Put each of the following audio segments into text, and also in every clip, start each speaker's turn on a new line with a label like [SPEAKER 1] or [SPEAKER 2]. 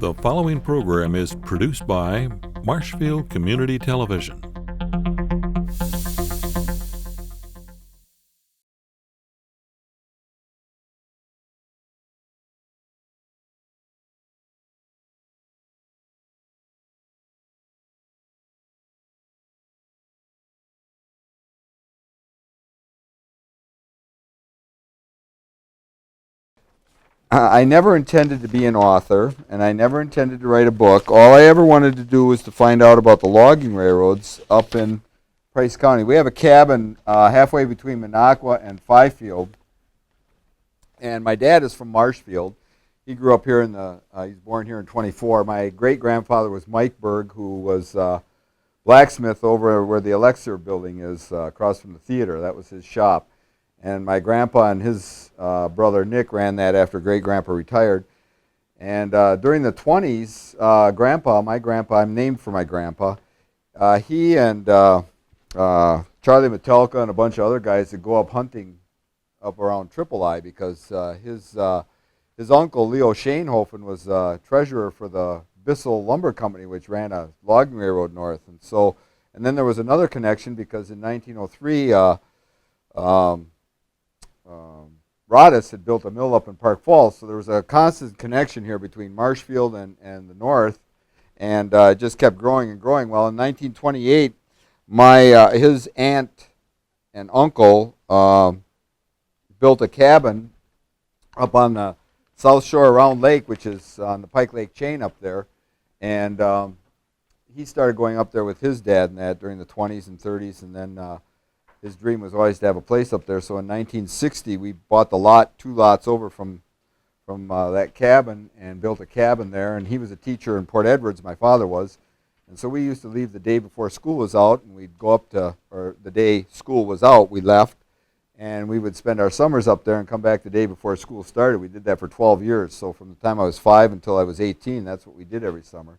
[SPEAKER 1] The following program is produced by Marshfield Community Television.
[SPEAKER 2] I never intended to be an author, and I never intended to write a book. All I ever wanted to do was to find out about the logging railroads up in Price County. We have a cabin halfway between Minocqua and Fifield, and my dad is from Marshfield. He grew up here he's born here in 24. My great-grandfather was Mike Berg, who was blacksmith over where the Elixir building is, across from the theater. That was his shop. And my grandpa and his brother Nick ran that after great-grandpa retired. And during the 20s, my grandpa, I'm named for my grandpa, he and Charlie Metelka and a bunch of other guys would go up hunting up around Triple I because his uncle, Leo Schoenhofen, was treasurer for the Bissell Lumber Company, which ran a logging railroad north. And then there was another connection because in 1903, Rodis had built a mill up in Park Falls, so there was a constant connection here between Marshfield and the north, and it just kept growing and growing. Well, in 1928, his aunt and uncle built a cabin up on the south shore of Round Lake, which is on the Pike Lake chain up there, and he started going up there with his dad and that during the 20s and 30s, and then his dream was always to have a place up there. So in 1960, we bought the two lots over from that cabin and built a cabin there. And he was a teacher in Port Edwards, my father was. And so we used to leave the day before school was out, and we'd go up or the day school was out, we left. And we would spend our summers up there and come back the day before school started. We did that for 12 years. So from the time I was 5 until I was 18, that's what we did every summer.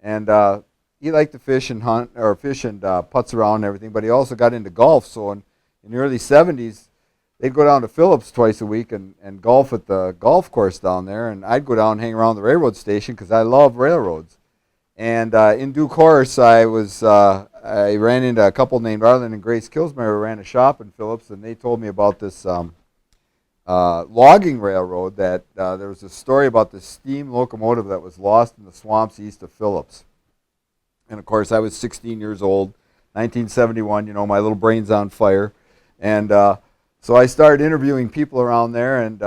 [SPEAKER 2] And he liked to fish and hunt, or fish and putz around and everything, but he also got into golf. So in the early 70s, they'd go down to Phillips twice a week and golf at the golf course down there, and I'd go down and hang around the railroad station because I love railroads. And in due course, I ran into a couple named Arlen and Grace Kilsmeyer who ran a shop in Phillips, and they told me about this logging railroad that there was a story about this steam locomotive that was lost in the swamps east of Phillips. And of course, I was 16 years old, 1971, my little brain's on fire. And so I started interviewing people around there, and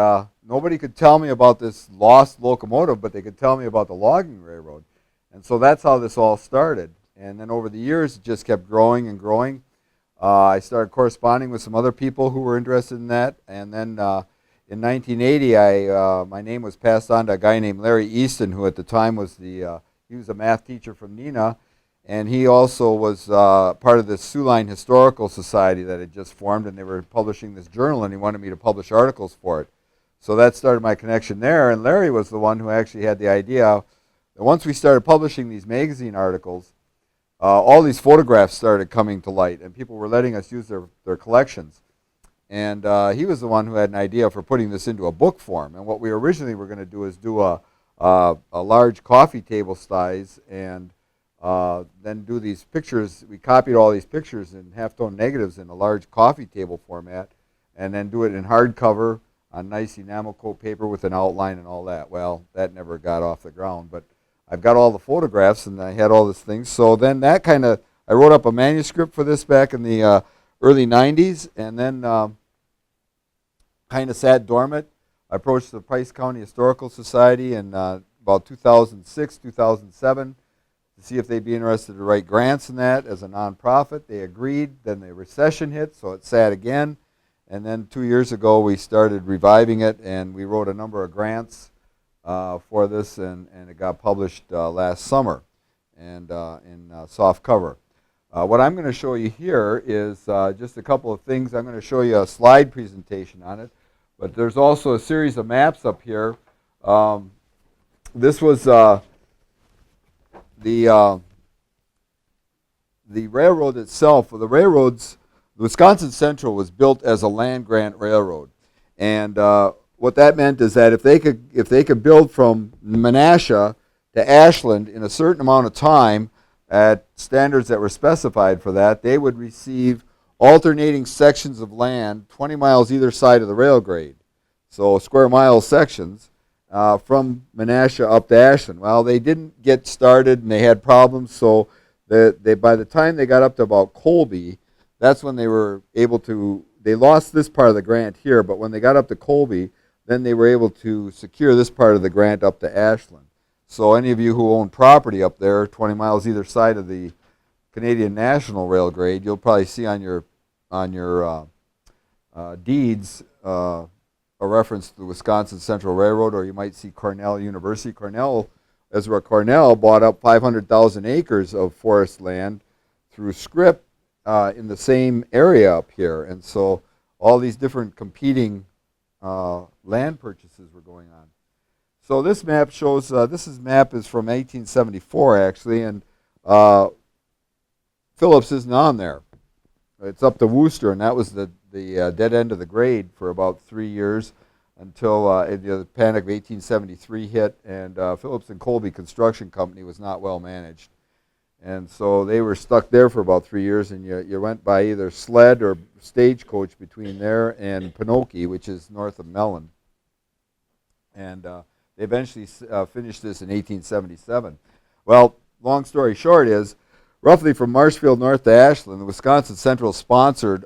[SPEAKER 2] nobody could tell me about this lost locomotive, but they could tell me about the logging railroad. And so that's how this all started. And then over the years, it just kept growing and growing. I started corresponding with some other people who were interested in that. And then in 1980, my name was passed on to a guy named Larry Easton, who at the time was he was a math teacher from Neenah. And he also was part of the Sioux Line Historical Society that had just formed, and they were publishing this journal, and he wanted me to publish articles for it. So that started my connection there, and Larry was the one who actually had the idea that once we started publishing these magazine articles, all these photographs started coming to light, and people were letting us use their collections. And he was the one who had an idea for putting this into a book form. And what we originally were going to do is do a large coffee table size and then do these pictures. We copied all these pictures in halftone negatives in a large coffee table format, and then do it in hardcover on nice enamel coat paper with an outline and all that. Well, that never got off the ground, but I've got all the photographs and I had all these things. So then I wrote up a manuscript for this back in the early 90s, and then kind of sat dormant. I approached the Price County Historical Society in about 2006, 2007. To see if they'd be interested to write grants in that as a nonprofit. They agreed. Then the recession hit, so it sat again. And then 2 years ago, we started reviving it, and we wrote a number of grants for this, and it got published last summer and in soft cover. What I'm going to show you here is just a couple of things. I'm going to show you a slide presentation on it, but there's also a series of maps up here. This was the railroad itself. The Wisconsin Central was built as a land grant railroad, and what that meant is that if they could build from Menasha to Ashland in a certain amount of time at standards that were specified for that, they would receive alternating sections of land 20 miles either side of the rail grade. So square mile sections from Menasha up to Ashland. Well, they didn't get started and they had problems, so by the time they got up to about Colby, that's when they were able to, they lost this part of the grant here, but when they got up to Colby, then they were able to secure this part of the grant up to Ashland. So any of you who own property up there, 20 miles either side of the Canadian National Rail grade, you'll probably see on your deeds a reference to the Wisconsin Central Railroad, or you might see Cornell University. Ezra Cornell bought up 500,000 acres of forest land through scrip in the same area up here, and so all these different competing land purchases were going on. So this map shows, map is from 1874 actually, and Phillips isn't on there. It's up to Worcester, and that was the dead end of the grade for about 3 years until the Panic of 1873 hit, and Phillips and Colby Construction Company was not well managed. And so they were stuck there for about 3 years, and you went by either sled or stagecoach between there and Pinocchio, which is north of Mellon. And they eventually finished this in 1877. Well, long story short is, roughly from Marshfield north to Ashland, the Wisconsin Central sponsored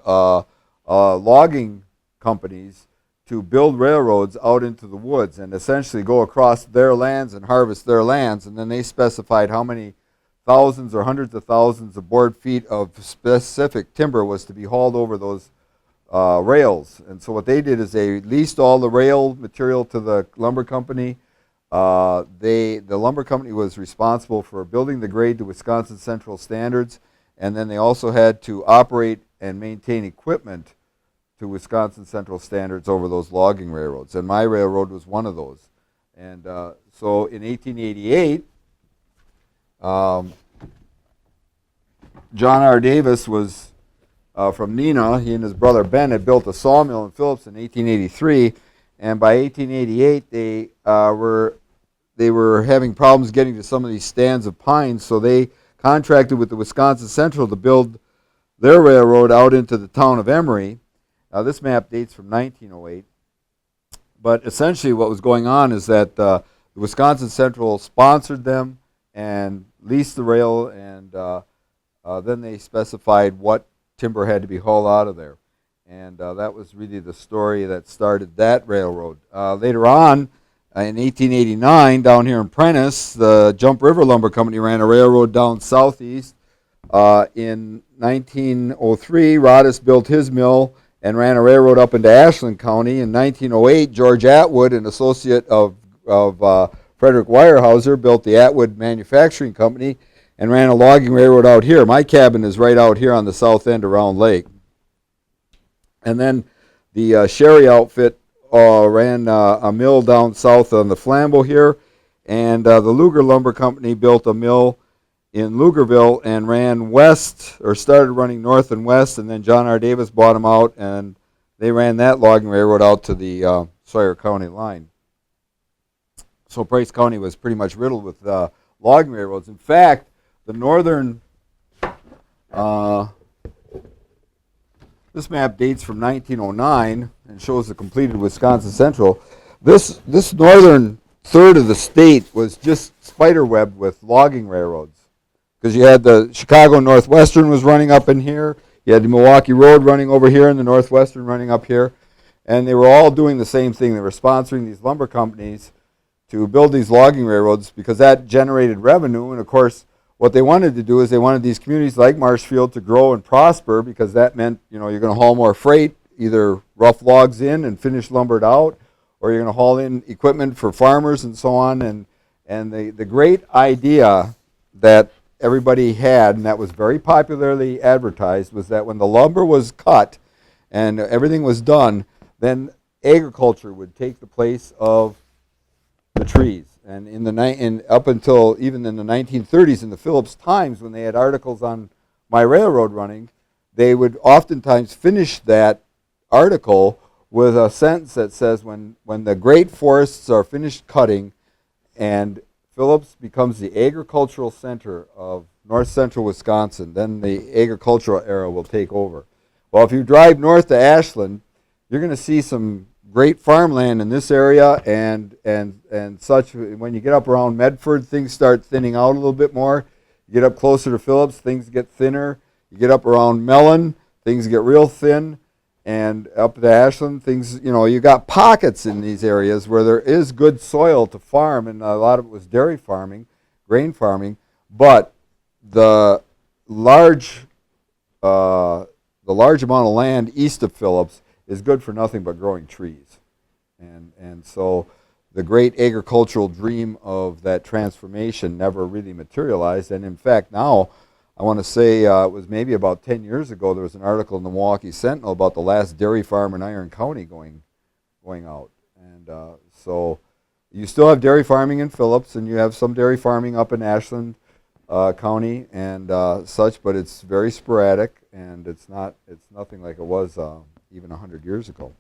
[SPEAKER 2] logging companies to build railroads out into the woods and essentially go across their lands and harvest their lands, and then they specified how many thousands or hundreds of thousands of board feet of specific timber was to be hauled over those rails. And so what they did is they leased all the rail material to the lumber company. The lumber company was responsible for building the grade to Wisconsin Central standards, and then they also had to operate and maintain equipment to Wisconsin Central standards over those logging railroads. And my railroad was one of those. And so in 1888, John R. Davis was from Neenah. He and his brother Ben had built a sawmill in Phillips in 1883, and by 1888 they were having problems getting to some of these stands of pines, so they contracted with the Wisconsin Central to build their railroad out into the town of Emory. Now this map dates from 1908, but essentially what was going on is that the Wisconsin Central sponsored them and leased the rail, and then they specified what timber had to be hauled out of there. And that was really the story that started that railroad. Later on, in 1889, down here in Prentice, the Jump River Lumber Company ran a railroad down southeast. In 1903, Rodis built his mill and ran a railroad up into Ashland County. In 1908, George Atwood, an associate of Frederick Weyerhaeuser, built the Atwood Manufacturing Company and ran a logging railroad out here. My cabin is right out here on the south end of Round Lake. And then the Sherry outfit ran a mill down south on the Flambeau here, and the Luger Lumber Company built a mill in Lugerville and ran west, or started running north and west, and then John R. Davis bought them out, and they ran that logging railroad out to the Sawyer County line. So Price County was pretty much riddled with logging railroads. In fact, the northern, this map dates from 1909 and shows the completed Wisconsin Central. This northern third of the state was just spiderwebbed with logging railroads, because you had the Chicago Northwestern was running up in here, you had the Milwaukee Road running over here, and the Northwestern running up here, and they were all doing the same thing. They were sponsoring these lumber companies to build these logging railroads because that generated revenue. And of course, what they wanted to do is they wanted these communities like Marshfield to grow and prosper, because that meant, you know, you're going to haul more freight, either rough logs in and finished lumbered out, or you're going to haul in equipment for farmers and so on. And the great idea that everybody had, and that was very popularly advertised, was that when the lumber was cut and everything was done, then agriculture would take the place of the trees. And up until even in the 1930s, in the Phillips Times, when they had articles on my railroad running, they would oftentimes finish that article with a sentence that says, when the great forests are finished cutting and Phillips becomes the agricultural center of north central Wisconsin. Then the agricultural era will take over. Well, if you drive north to Ashland, you're going to see some great farmland in this area and such. When you get up around Medford, things start thinning out a little bit more. You get up closer to Phillips, things get thinner. You get up around Mellon, things get real thin. And up to Ashland, things, you got pockets in these areas where there is good soil to farm, and a lot of it was dairy farming, grain farming, but the large amount of land east of Phillips is good for nothing but growing trees. And so the great agricultural dream of that transformation never really materialized. And in fact, now, I want to say it was maybe about 10 years ago, there was an article in the Milwaukee Sentinel about the last dairy farm in Iron County going out. And so you still have dairy farming in Phillips, and you have some dairy farming up in Ashland County and such, but it's very sporadic, and it's nothing like it was even 100 years ago.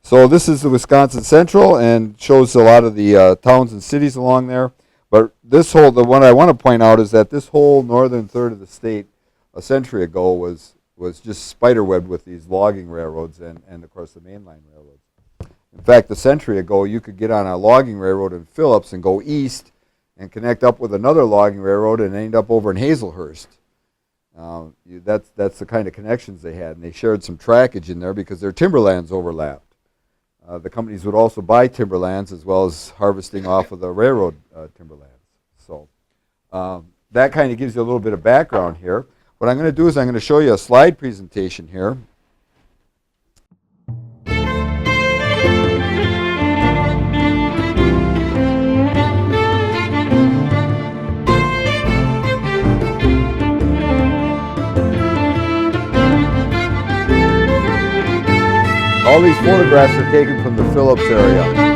[SPEAKER 2] So this is the Wisconsin Central, and shows a lot of the towns and cities along there. But the one I want to point out is that this whole northern third of the state a century ago was just spiderwebbed with these logging railroads and of course the mainline railroads. In fact, a century ago you could get on a logging railroad in Phillips and go east and connect up with another logging railroad and end up over in Hazelhurst. That's the kind of connections they had, and they shared some trackage in there because their timberlands overlapped. The companies would also buy timberlands as well as harvesting off of the railroad timberlands. So that kind of gives you a little bit of background here. What I'm going to do is I'm going to show you a slide presentation here. All these photographs are taken from the Phillips area.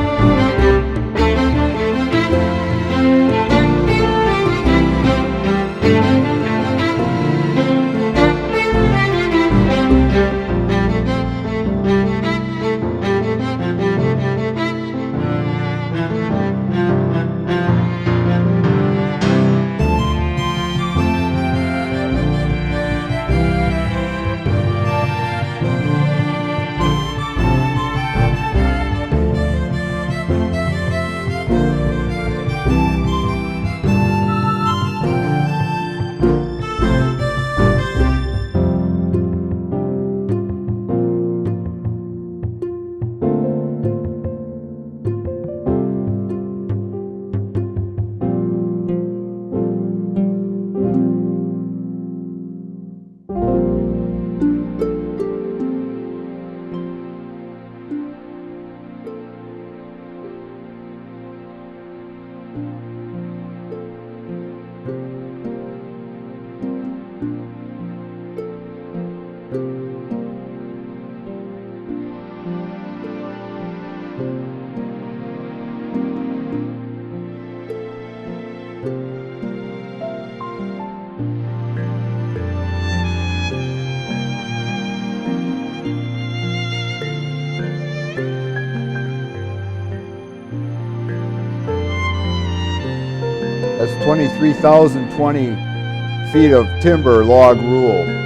[SPEAKER 2] That's 23,020 feet of timber log rule.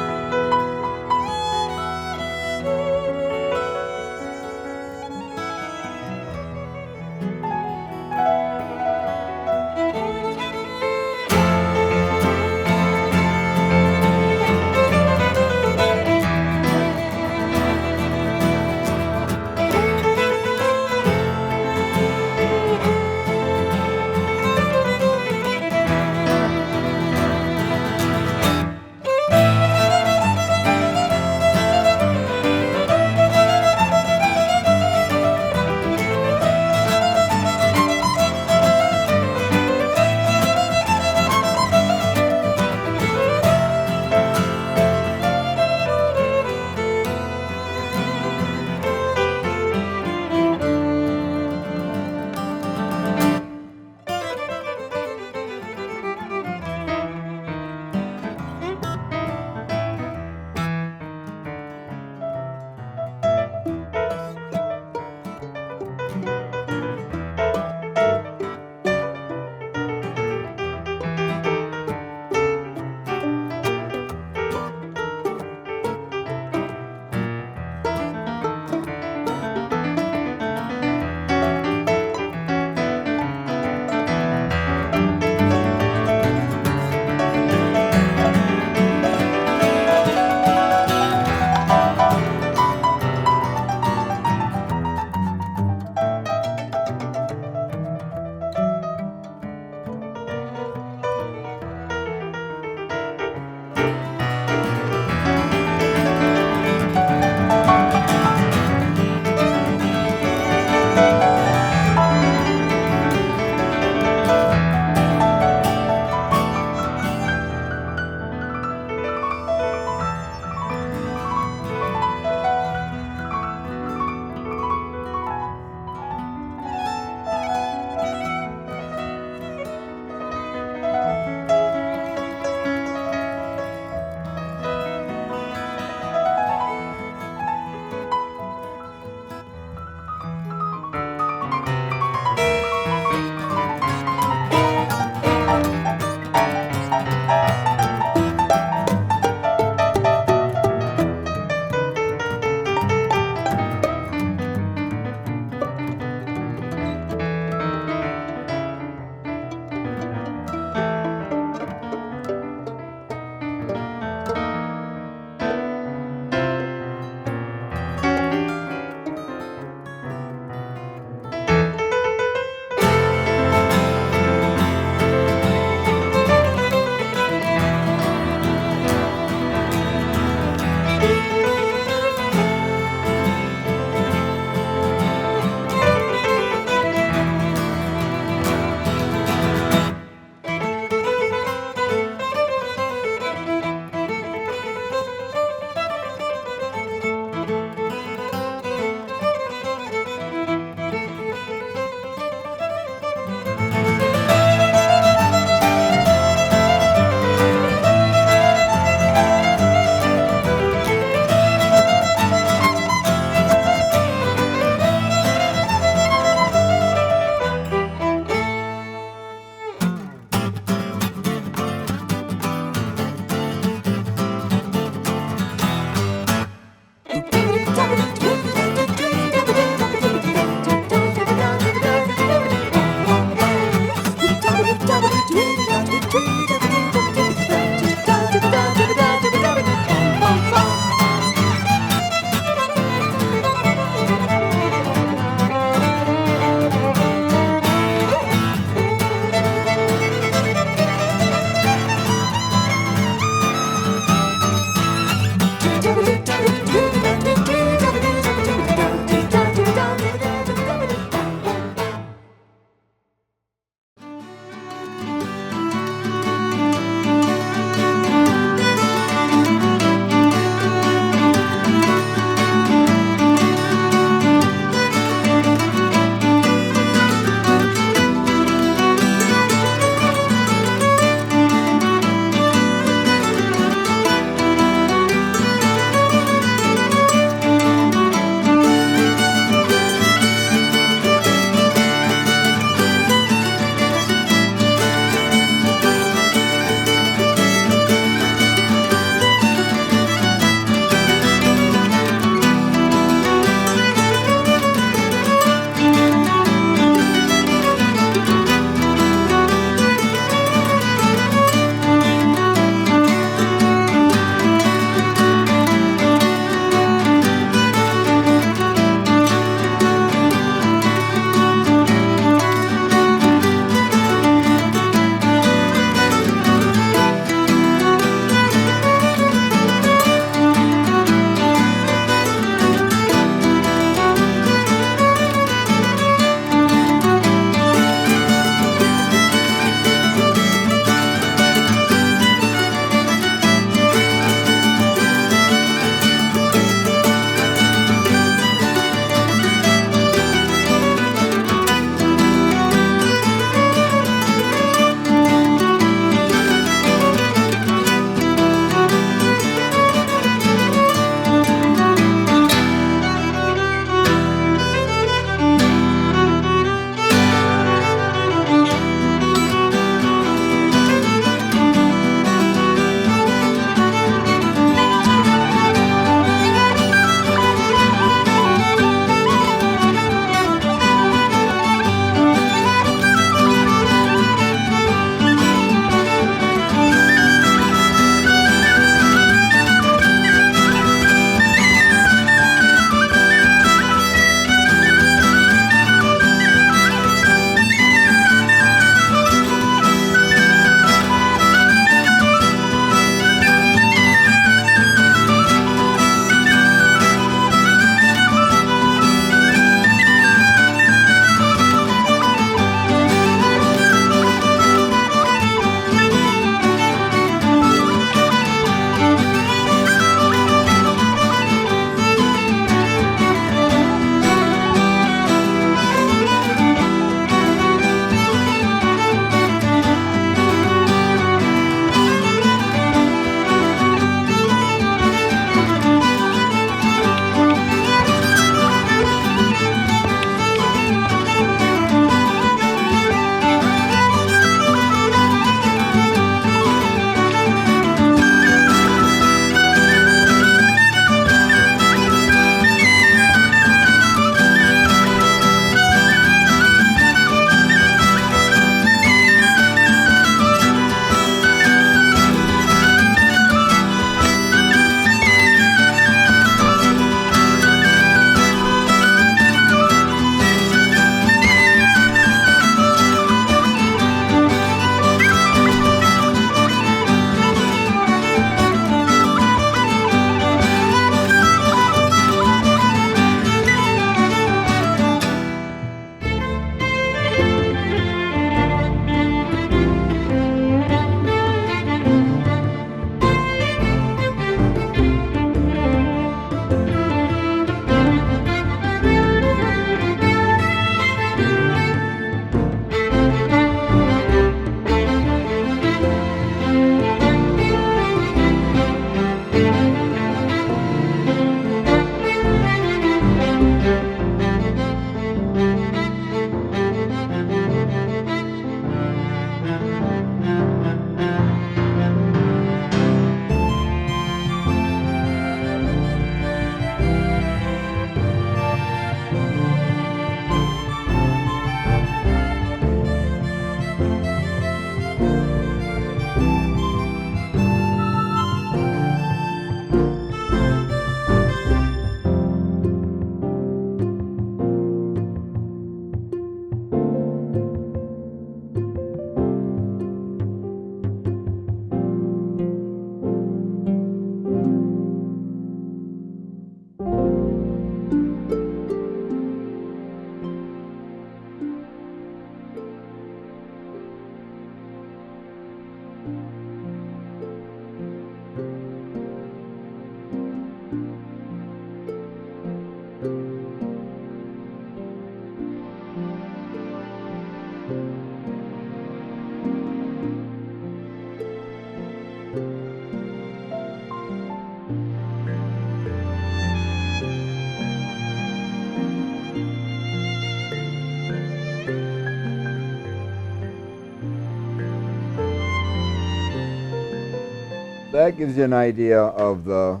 [SPEAKER 2] that gives you an idea of the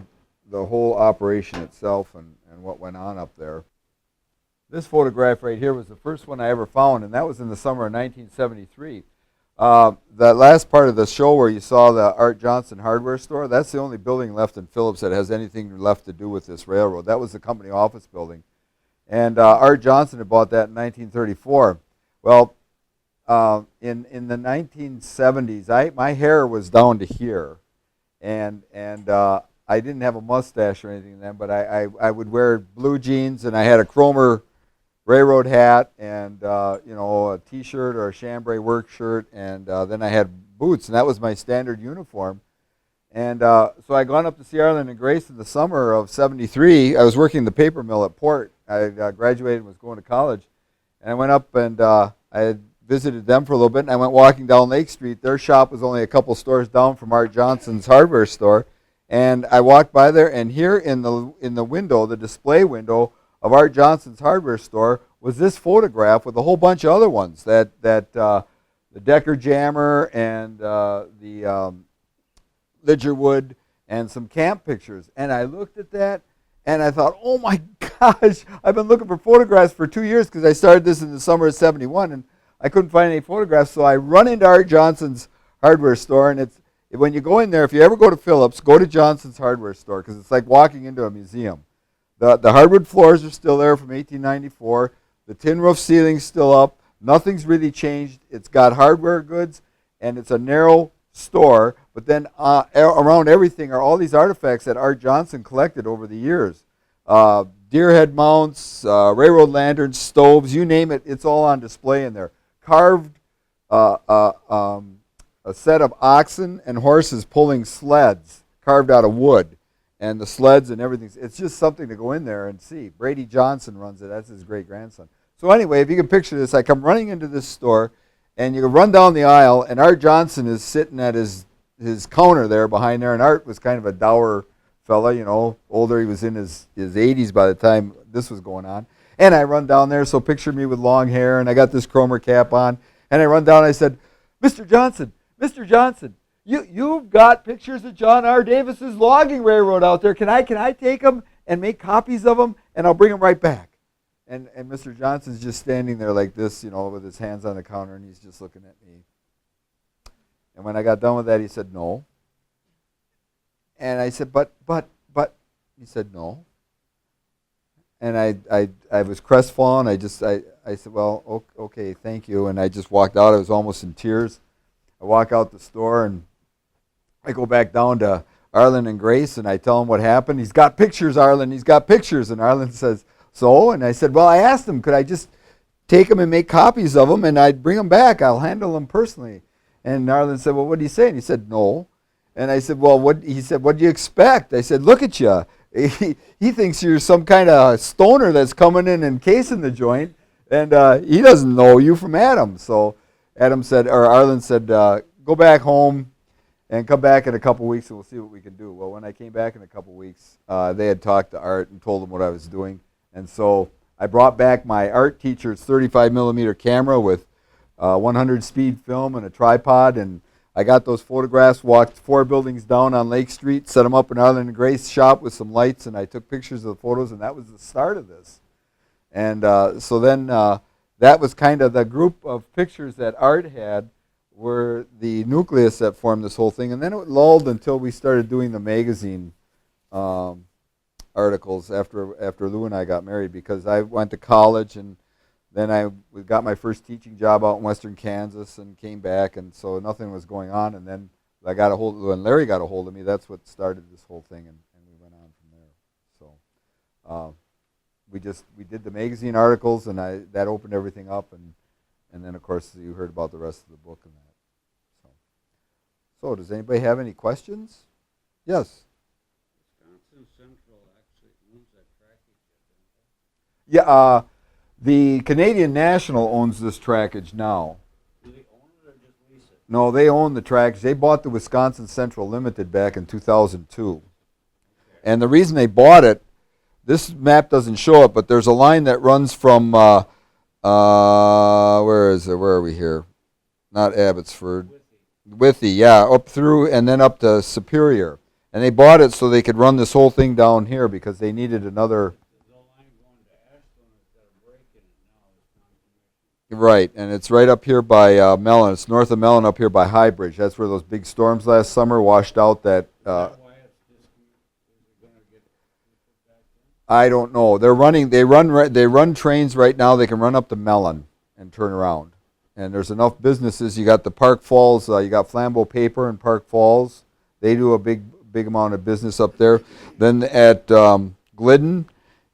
[SPEAKER 2] whole operation itself and what went on up there. This photograph right here was the first one I ever found, and that was in the summer of 1973. That last part of the show where you saw the Art Johnson hardware store, that's the only building left in Phillips that has anything left to do with this railroad. That was the company office building. And Art Johnson had bought that in 1934. Well, in the 1970s, my hair was down to here. And I didn't have a mustache or anything then, but I would wear blue jeans, and I had a Cromer railroad hat and a T-shirt or a chambray work shirt, and then I had boots, and that was my standard uniform. And so I gone up to see Arlen and Grace in the summer of '73. I was working the paper mill at Port. I graduated and was going to college, and I went up and I had visited them for a little bit, and I went walking down Lake Street. Their shop was only a couple stores down from Art Johnson's hardware store, and I walked by there, and here in the window, the display window of Art Johnson's hardware store, was this photograph with a whole bunch of other ones, that the Decker Jammer and the Lidgerwood and some camp pictures. And I looked at that and I thought, oh my gosh, I've been looking for photographs for 2 years because I started this in the summer of '71 and I couldn't find any photographs. So I run into Art Johnson's hardware store, and when you go in there, if you ever go to Phillips, go to Johnson's hardware store because it's like walking into a museum. The hardwood floors are still there from 1894. The tin roof ceiling's still up. Nothing's really changed. It's got hardware goods, and it's a narrow store. But then around everything are all these artifacts that Art Johnson collected over the years. Deer head mounts, railroad lanterns, stoves, you name it, it's all on display in there. Carved a set of oxen and horses pulling sleds carved out of wood. And the sleds and everything. It's just something to go in there and see. Brady Johnson runs it. That's his great-grandson. So anyway, if you can picture this, I come running into this store, and you run down the aisle, and Art Johnson is sitting at his counter there behind there, and Art was kind of a dour fella, older. He was in his 80s by the time this was going on. And I run down there, so picture me with long hair, and I got this Cromer cap on, and I run down and I said, Mr. Johnson, you've got pictures of John R. Davis's logging railroad out there. Can I take them and make copies of them, and I'll bring them right back? And Mr. Johnson's just standing there like this, with his hands on the counter, and he's just looking at me. And when I got done with that, he said, no. And I said, but, he said, no. And I was crestfallen. I said, well, okay, thank you. And I just walked out. I was almost in tears. I walk out the store, and I go back down to Arlen and Grace, and I tell them what happened. He's got pictures, Arlen. He's got pictures. And Arlen says, so? And I said, well, I asked him, could I just take them and make copies of them, and I'd bring them back. I'll handle them personally. And Arlen said, well, what did he say? And he said, no. And I said, well, he said, what do you expect? I said, look at you. He thinks you're some kind of stoner that's coming in and casing the joint, and he doesn't know you from Adam. So Arlen said, go back home and come back in a couple weeks, and we'll see what we can do. Well, when I came back in a couple weeks, they had talked to Art and told him what I was doing. And so I brought back my art teacher's 35 millimeter camera with 100 speed film and a tripod, and I got those photographs, walked 4 buildings down on Lake Street, set them up in Arlen and Grace shop with some lights, and I took pictures of the photos, and that was the start of this. And so then that was kind of the group of pictures that Art had were the nucleus that formed this whole thing. And then it lulled until we started doing the magazine articles after Lou and I got married, because I went to college, and then I got my first teaching job out in western Kansas and came back, and so nothing was going on. And then when Larry got a hold of me, that's what started this whole thing, and we went on from there. So we did the magazine articles, and that opened everything up, and then of course you heard about the rest of the book and that. So does anybody have any questions? Yes.
[SPEAKER 3] Wisconsin Central actually owns that trackage.
[SPEAKER 2] Yeah, the Canadian National owns this trackage now.
[SPEAKER 3] Do they own it or just lease it?
[SPEAKER 2] No, they own the trackage. They bought the Wisconsin Central Limited back in 2002. Okay. And the reason they bought it, this map doesn't show it, but there's a line that runs from, where is it? Where are we here? Not Abbotsford. Withy, yeah, up through and then up to Superior. And they bought it so they could run this whole thing down here because they needed another.
[SPEAKER 3] The line going to Ashland has got a break in it now. It's non-commissioned.
[SPEAKER 2] Right, and it's right up here by Mellon. It's north of Mellon up here by High Bridge. That's where those big storms last summer washed out that.
[SPEAKER 3] Is that why it's is it going to get put back in?
[SPEAKER 2] I don't know. They're running. They run trains right now. They can run up to Mellon and turn around. And there's enough businesses. You got the Park Falls. You got Flambeau Paper in Park Falls. They do a big amount of business up there. Then at Glidden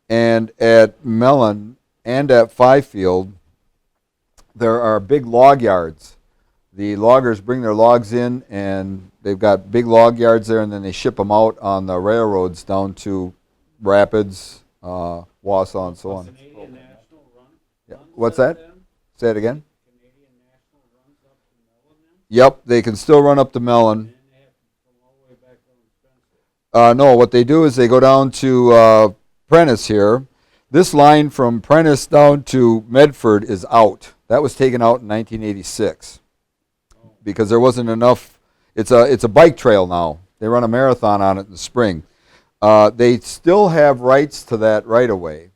[SPEAKER 2] and at Mellon and at Fifield, there are big log yards. The loggers bring their logs in, and they've got big log yards there, and then they ship them out on the railroads down to Rapids, Wausau, and so on.
[SPEAKER 3] Canadian National
[SPEAKER 2] Yeah.
[SPEAKER 3] runs
[SPEAKER 2] What's that?
[SPEAKER 3] Then?
[SPEAKER 2] Say it again.
[SPEAKER 3] Canadian National runs up to Mellon then?
[SPEAKER 2] Yep, they can still run up to Mellon.
[SPEAKER 3] And then they have to come all the way back down to Spencer.
[SPEAKER 2] No, what they do is they go down to Prentice here. This line from Prentice down to Medford is out. That was taken out in 1986 because there wasn't enough. It's a bike trail now. They run a marathon on it in the spring. They still have rights to that right away.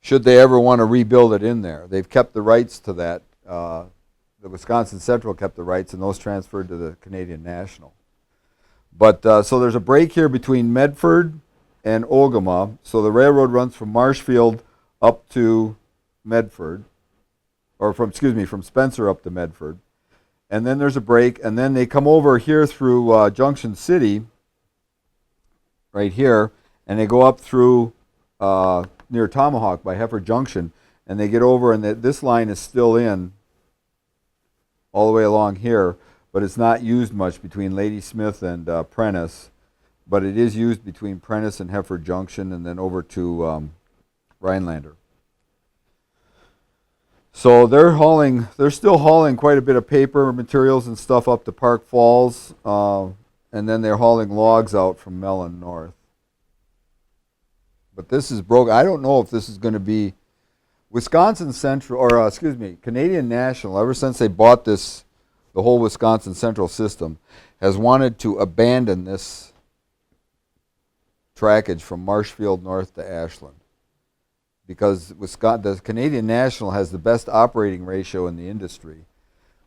[SPEAKER 2] Should they ever want to rebuild it in there, they've kept the rights to that. The Wisconsin Central kept the rights, and those transferred to the Canadian National. But so there's a break here between Medford and Ogama. So the railroad runs from Marshfield up to Medford, or from Spencer up to Medford. And then there's a break, and then they come over here through Junction City, right here, and they go up through near Tomahawk by Heifer Junction, and they get over, and this line is still in all the way along here, but it's not used much between Ladysmith and Prentice, but it is used between Prentice and Heifer Junction, and then over to Rhinelander. So they're still hauling quite a bit of paper materials and stuff up to Park Falls, and then they're hauling logs out from Mellon north. But this is broken. I don't know if this is going to be Wisconsin Central, or Canadian National, ever since they bought this, the whole Wisconsin Central system, has wanted to abandon this trackage from Marshfield north to Ashland. Because the Canadian National has the best operating ratio in the industry,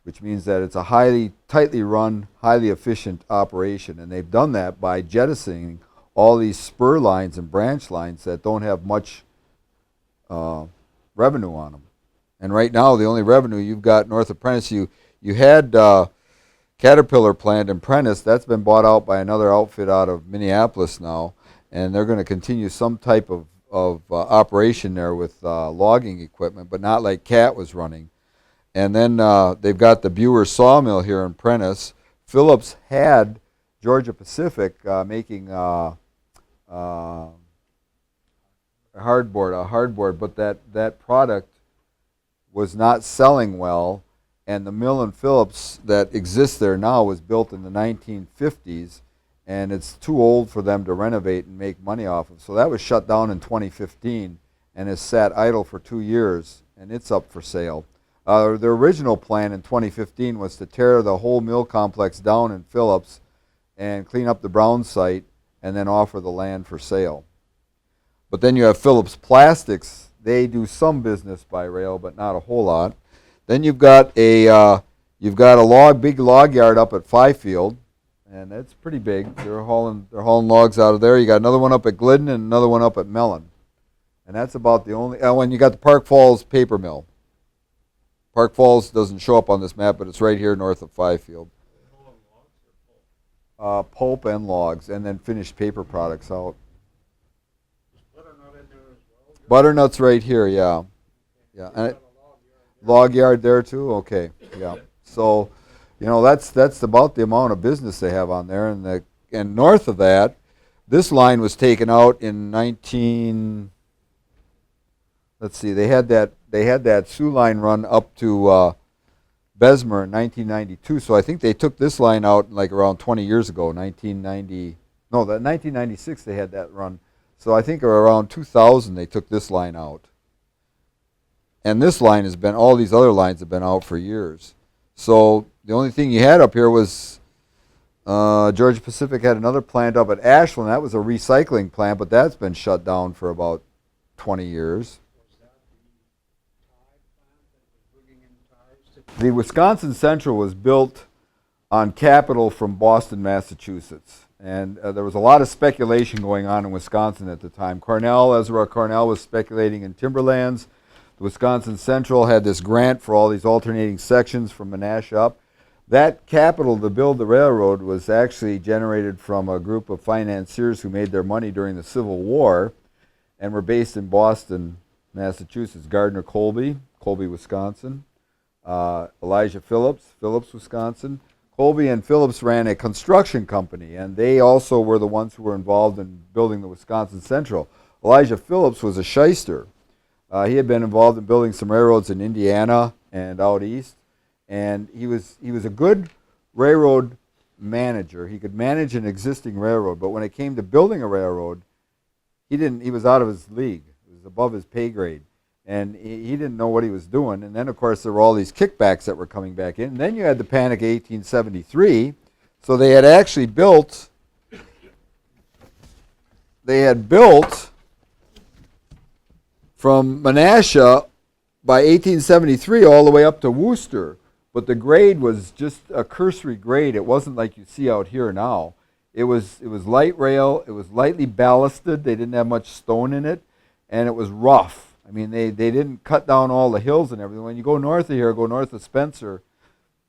[SPEAKER 2] which means that it's a tightly run, highly efficient operation. And they've done that by jettisoning all these spur lines and branch lines that don't have much revenue on them. And right now, the only revenue you've got north of Prentice, you had Caterpillar plant in Prentice. That's been bought out by another outfit out of Minneapolis now, and they're going to continue some type of operation there with logging equipment, but not like Cat was running. And then they've got the Buer sawmill here in Prentice. Phillips had Georgia Pacific making hardboard, but that product was not selling well, and the mill in Phillips that exists there now was built in the 1950s, and it's too old for them to renovate and make money off of. So that was shut down in 2015 and has sat idle for 2 years, and it's up for sale. The original plan in 2015 was to tear the whole mill complex down in Phillips and clean up the Brown site and then offer the land for sale. But then you have Phillips Plastics. They do some business by rail, but not a whole lot. Then you've got a big log yard up at Fifield, and that's pretty big. They're hauling logs out of there. You got another one up at Glidden and another one up at Mellon, and that's about the only. When you got the Park Falls paper mill. Park Falls doesn't show up on this map, but it's right here north of Fifield. Pulp and logs, and then finished paper products out.
[SPEAKER 3] Butternut in there as well?
[SPEAKER 2] Butternut's right here, yeah. And log yard there too. Okay, yeah. So, that's about the amount of business they have on there, and north of that, this line was taken out in 19. Let's see, they had that Sioux line run up to Bessemer in 1992. So I think they took this line out like around 20 years ago, 1996 they had that run. So I think around 2000 they took this line out. And this line all these other lines have been out for years. So the only thing you had up here was Georgia Pacific had another plant up at Ashland. That was a recycling plant, but that's been shut down for about 20 years.
[SPEAKER 3] Was that the tie plant that was bringing in ties to?
[SPEAKER 2] The Wisconsin Central was built on capital from Boston, Massachusetts. And there was a lot of speculation going on in Wisconsin at the time. Ezra Cornell was speculating in timberlands. The Wisconsin Central had this grant for all these alternating sections from Menasha up. That capital to build the railroad was actually generated from a group of financiers who made their money during the Civil War and were based in Boston, Massachusetts. Gardner Colby, Wisconsin. Elijah Phillips, Wisconsin. Colby and Phillips ran a construction company, and they also were the ones who were involved in building the Wisconsin Central. Elijah Phillips was a shyster. He had been involved in building some railroads in Indiana and out east, and he was a good railroad manager. He could manage an existing railroad, but when it came to building a railroad, he was out of his league. It was above his pay grade. And he didn't know what he was doing. And then, of course, there were all these kickbacks that were coming back in. And then you had the Panic of 1873. So they had built from Menasha by 1873 all the way up to Worcester. But the grade was just a cursory grade. It wasn't like you see out here now. It was light rail. It was lightly ballasted. They didn't have much stone in it. And it was rough. I mean, they didn't cut down all the hills and everything. When you go north of here, go north of Spencer,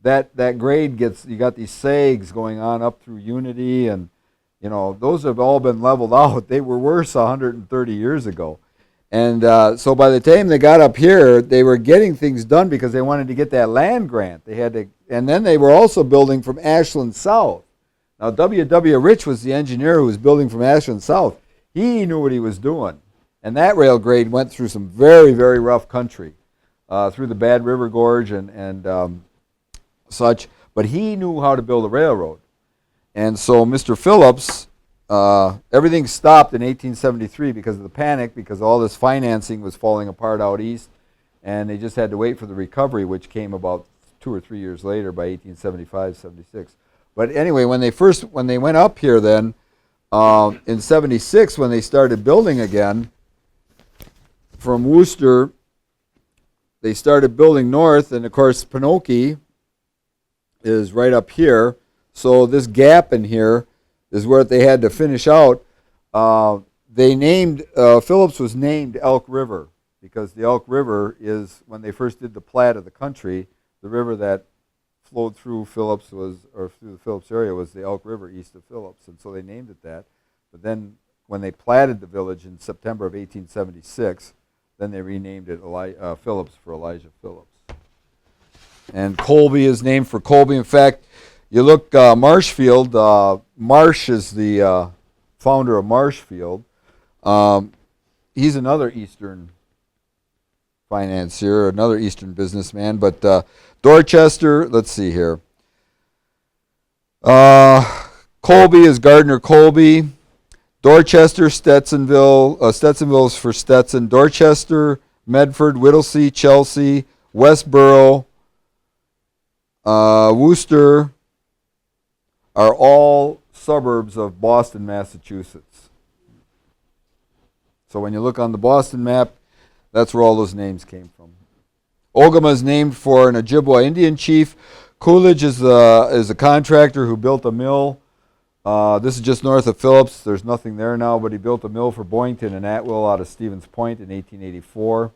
[SPEAKER 2] that grade you got these sags going on up through Unity, and, those have all been leveled out. They were worse 130 years ago. And so by the time they got up here, they were getting things done because they wanted to get that land grant. And then they were also building from Ashland South. Now, W.W. Rich was the engineer who was building from Ashland South. He knew what he was doing. And that rail grade went through some very, very rough country, through the Bad River Gorge and such. But he knew how to build a railroad. And so Mr. Phillips, everything stopped in 1873 because of the panic, because all this financing was falling apart out east. And they just had to wait for the recovery, which came about 2 or 3 years later by 1875, 76. But anyway, when they went up here then, in 76, when they started building again, from Worcester, they started building north, and of course Panoke is right up here. So this gap in here is where they had to finish out. They named, Phillips was named Elk River, because the Elk River is, when they first did the plat of the country, the river that flowed through through the Phillips area was the Elk River east of Phillips, and so they named it that. But then when they platted the village in September of 1876, then they renamed it Phillips for Elijah Phillips. And Colby is named for Colby. In fact, you look, Marshfield, Marsh is the founder of Marshfield. He's another Eastern financier, another Eastern businessman. But Dorchester, let's see here. Colby is Gardner Colby. Dorchester, Stetsonville's for Stetson. Dorchester, Medford, Whittlesey, Chelsea, Westboro, Worcester are all suburbs of Boston, Massachusetts. So when you look on the Boston map, that's where all those names came from. Ogama is named for an Ojibwa Indian chief. Coolidge is a contractor who built a mill. This is just north of Phillips. There's nothing there now, but he built a mill for Boynton and Atwill out of Stevens Point in 1884.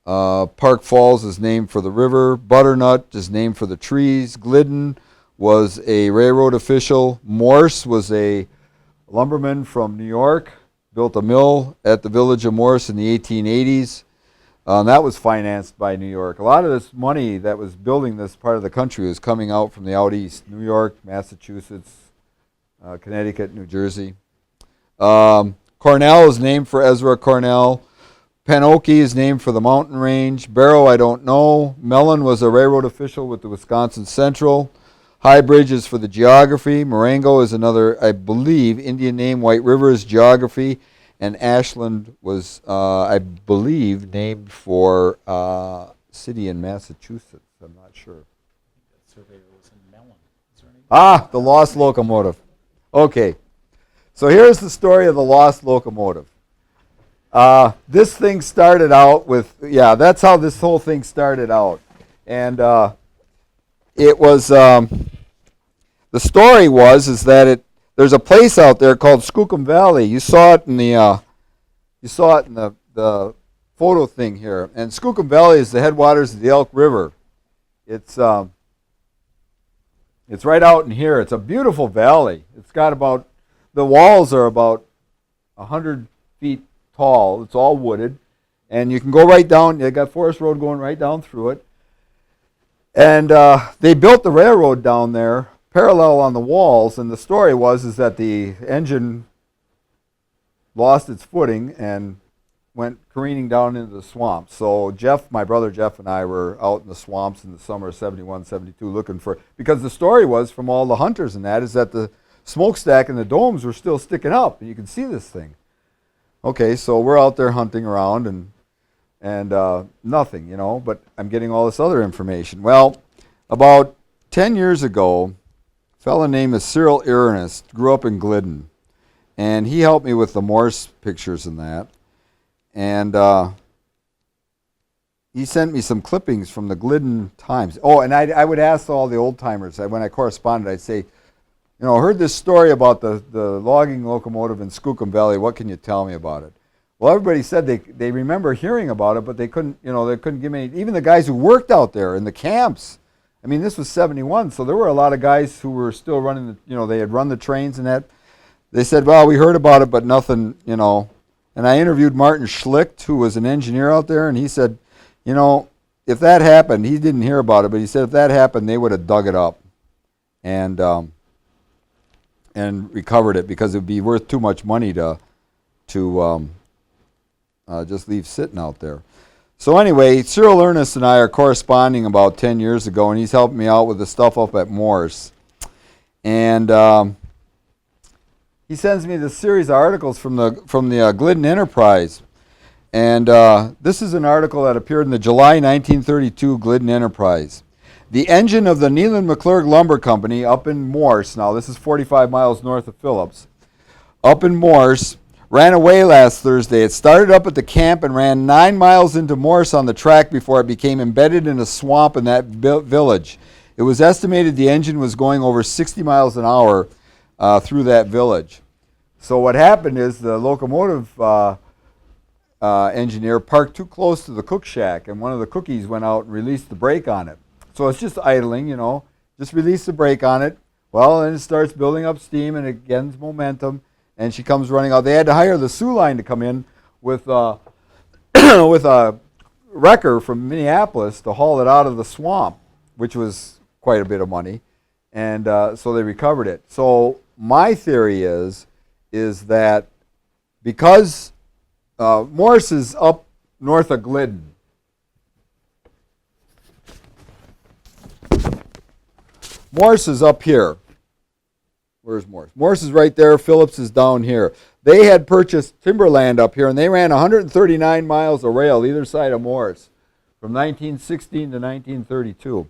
[SPEAKER 2] Park Falls is named for the river. Butternut is named for the trees. Glidden was a railroad official. Morse was a lumberman from New York, built a mill at the village of Morse in the 1880s. That was financed by New York. A lot of this money that was building this part of the country was coming out from the out east, New York, Massachusetts, Connecticut, New Jersey. Cornell is named for Ezra Cornell. Panoke is named for the mountain range. Barrow, I don't know. Mellon was a railroad official with the Wisconsin Central. High Bridge is for the geography. Marengo is another, I believe, Indian name. White River is geography. And Ashland was, I believe, named for a city in Massachusetts. I'm not sure.
[SPEAKER 4] surveyor was in Mellon. Is there any?
[SPEAKER 2] Ah, the lost locomotive. Okay. So here's the story of the lost locomotive. This thing started out with, yeah, that's how this whole thing started out. And it was, the story was, is that there's a place out there called Skookum Valley. You saw it in the photo thing here. And Skookum Valley is the headwaters of the Elk River. It's right out in here. It's a beautiful valley. It's got about, the walls are about 100 feet tall. It's all wooded. And you can go right down. They got Forest Road going right down through it. And they built the railroad down there parallel on the walls. And the story is that the engine lost its footing and went careening down into the swamp. So Jeff, my brother Jeff, and I were out in the swamps in the summer of 71, 72 looking for, because the story was from all the hunters and that is that the smokestack and the domes were still sticking up and you can see this thing. Okay, so we're out there hunting around and nothing, you know, but I'm getting all this other information. Well, about 10 years ago, a fellow named Cyril Ernest grew up in Glidden, and he helped me with the Morse pictures and that. And he sent me some clippings from the Glidden Times. Oh, and I would ask all the old timers, when I corresponded, I'd say, you know, I heard this story about the logging locomotive in Skookum Valley. What can you tell me about it? Well, everybody said they remember hearing about it, but they couldn't give me any, even the guys who worked out there in the camps. I mean, this was 71, so there were a lot of guys who were still running, they had run the trains and that. They said, well, we heard about it, but nothing, And I interviewed Martin Schlicht, who was an engineer out there, and he said, if that happened, he didn't hear about it, but he said if that happened, they would have dug it up and recovered it because it would be worth too much money to just leave sitting out there. So anyway, Cyril Ernest and I are corresponding about 10 years ago, and he's helping me out with the stuff up at Morse. And he sends me this series of articles from the Glidden Enterprise. And this is an article that appeared in the July 1932 Glidden Enterprise. The engine of the Neelan McClurg Lumber Company up in Morse, now this is 45 miles north of Phillips, up in Morse, ran away last Thursday. It started up at the camp and ran 9 miles into Morse on the track before it became embedded in a swamp in that village. It was estimated the engine was going over 60 miles an hour through that village. So what happened is the locomotive engineer parked too close to the cook shack, and one of the cookies went out and released the brake on it. So it's just idling, just release the brake on it. Well, then it starts building up steam and it gains momentum, and she comes running out. They had to hire the Sioux line to come in with with a wrecker from Minneapolis to haul it out of the swamp, which was quite a bit of money, and so they recovered it. So my theory is that because Morse is up north of Glidden. Morse is up here. Where's Morse? Morse is right there. Phillips is down here. They had purchased timberland up here, and they ran 139 miles of rail either side of Morse from 1916 to 1932.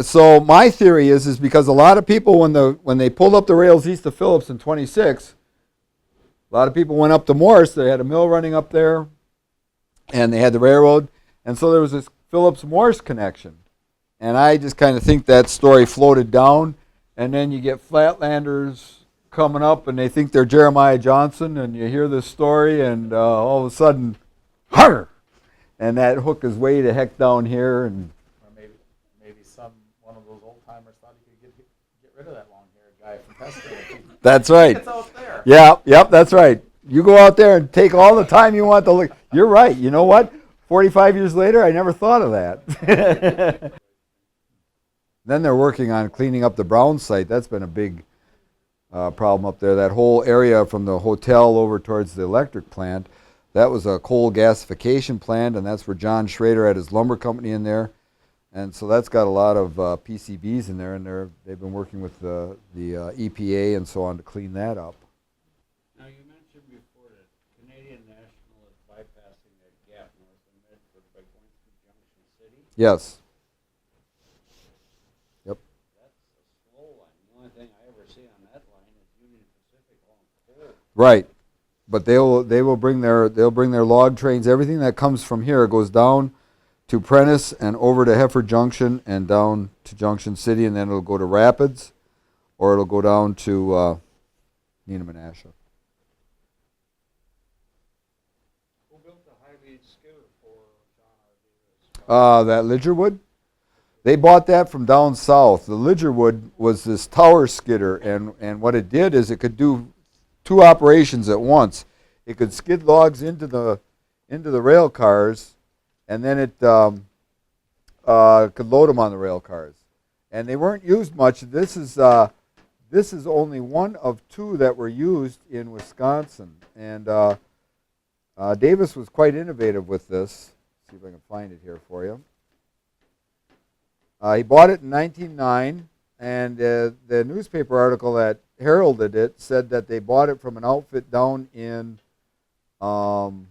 [SPEAKER 2] So my theory is because a lot of people, when they pulled up the rails east of Phillips in 26, a lot of people went up to Morse. They had a mill running up there, and they had the railroad, and so there was this Phillips-Morse connection. And I just kind of think that story floated down, and then you get Flatlanders coming up, and they think they're Jeremiah Johnson, and you hear this story, and all of a sudden, har! And that hook is way the heck down here. And
[SPEAKER 4] Or maybe one of those old timers thought he could get rid of that long-haired guy from Pesco.
[SPEAKER 2] That's right.
[SPEAKER 4] It's out there.
[SPEAKER 2] Yeah, yep, that's right. You go out there and take all the time you want to look. You're right. You know what? 45 years later, I never thought of that. Then they're working on cleaning up the Brown site. That's been a big problem up there. That whole area from the hotel over towards the electric plant, that was a coal gasification plant, and that's where John Schrader had his lumber company in there. And so that's got a lot of PCBs in there, and they've been working with the EPA and so on to clean that up.
[SPEAKER 3] Now, you mentioned before that Canadian National is bypassing that gap north of Medford by going through Junction City.
[SPEAKER 2] Yes. Right. But they'll bring their log trains. Everything that comes from here goes down to Prentice and over to Heifer Junction and down to Junction City, and then it'll go to Rapids, or it'll go down to Neenah Menasha.
[SPEAKER 3] Who built the high lead skidder for John R. Davis?
[SPEAKER 2] That Lidgerwood, they bought that from down south. The Lidgerwood was this tower skidder, and what it did is it could do two operations at once. It could skid logs into the rail cars, and then it could load them on the rail cars. And they weren't used much. This is only one of two that were used in Wisconsin. And Davis was quite innovative with this. Let's see if I can find it here for you. He bought it in 1909, and the newspaper article that heralded it said that they bought it from an outfit down in down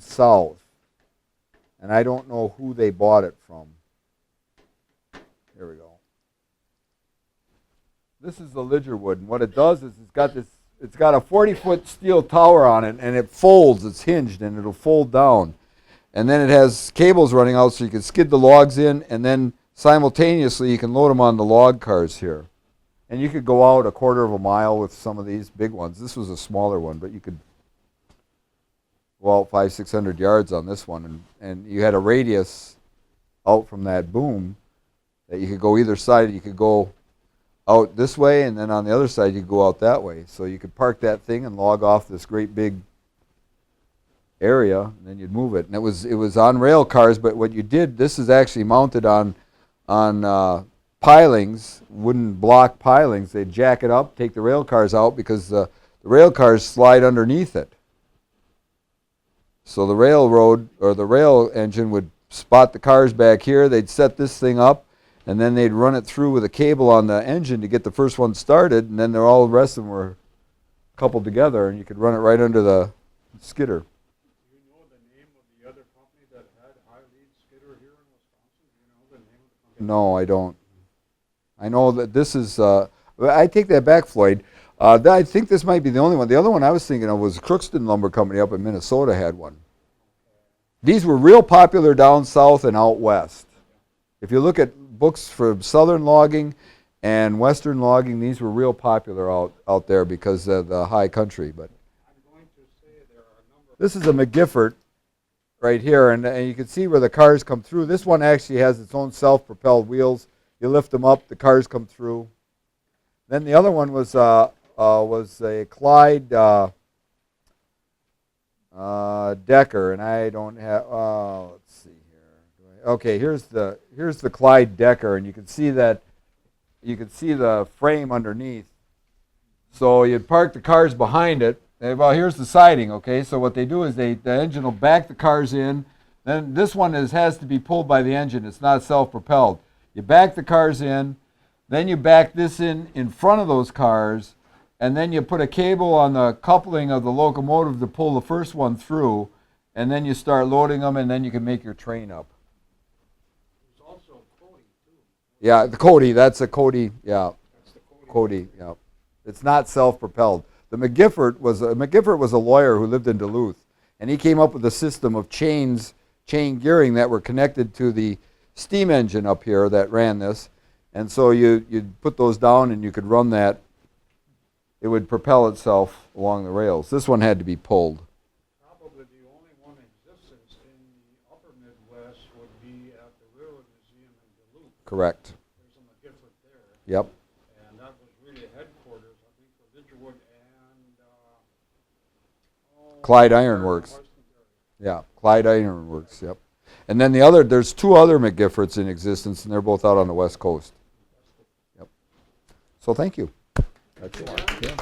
[SPEAKER 2] south, and I don't know who they bought it from. Here we go. This is the Lidgerwood, and what it does is it's got a 40-foot steel tower on it, and it folds. It's hinged, and it'll fold down, and then it has cables running out so you can skid the logs in, and then simultaneously you can load them on the log cars here. And you could go out a quarter of a mile with some of these big ones. This was a smaller one, but you could go out 500-600 yards on this one. And you had a radius out from that boom that you could go either side. You could go out this way, and then on the other side you could go out that way. So you could park that thing and log off this great big area, and then you'd move it. And it was on rail cars, but what you did, this is actually mounted on pilings, wooden block pilings. They'd jack it up, take the rail cars out, because the rail cars slide underneath it. So the railroad or the rail engine would spot the cars back here. They'd set this thing up, and then they'd run it through with a cable on the engine to get the first one started, and then all the rest of them were coupled together, and you could run it right under the skidder.
[SPEAKER 3] Do you know the name of the other company that had high lead skidder here in Wisconsin? Do you know the name of the company?
[SPEAKER 2] No, I don't. I know that this is, I take that back, Floyd. I think this might be the only one. The other one I was thinking of was Crookston Lumber Company up in Minnesota had one. These were real popular down south and out west. If you look at books for southern logging and western logging, these were real popular out there because of the high country. But
[SPEAKER 3] I'm going to say there are a number of...
[SPEAKER 2] this is a McGiffert right here, and you can see where the cars come through. This one actually has its own self-propelled wheels. You lift them up, the cars come through. Then the other one was a Clyde Decker, and I don't have. Let's see here. Okay, here's the Clyde Decker, and you can see that. You can see the frame underneath. So you'd park the cars behind it. Well, here's the siding. Okay, so what they do is the engine will back the cars in. Then this one has to be pulled by the engine. It's not self-propelled. You back the cars in, then you back this in front of those cars, and then you put a cable on the coupling of the locomotive to pull the first one through, and then you start loading them, and then you can make your train up.
[SPEAKER 3] There's also Cody, too.
[SPEAKER 2] Yeah, the Cody, that's a Cody, yeah.
[SPEAKER 3] That's the Cody.
[SPEAKER 2] Cody, yeah. It's not self-propelled. The McGiffert was a lawyer who lived in Duluth, and he came up with a system of chain gearing that were connected to the steam engine up here that ran this, and so you'd put those down and you could run that. It would propel itself along the rails. This one had to be pulled.
[SPEAKER 3] Probably the only one in existence in the upper Midwest would be at the Railroad Museum in Duluth.
[SPEAKER 2] Correct.
[SPEAKER 3] There's a McGiffert there.
[SPEAKER 2] Yep.
[SPEAKER 3] And that was really headquarters, I think, for Lidgerwood and
[SPEAKER 2] Clyde Iron Works. Yeah, Clyde Iron Works, yep. And then there's two other McGifferts in existence, and they're both out on the West Coast. Yep. So thank you. That's it. Yeah.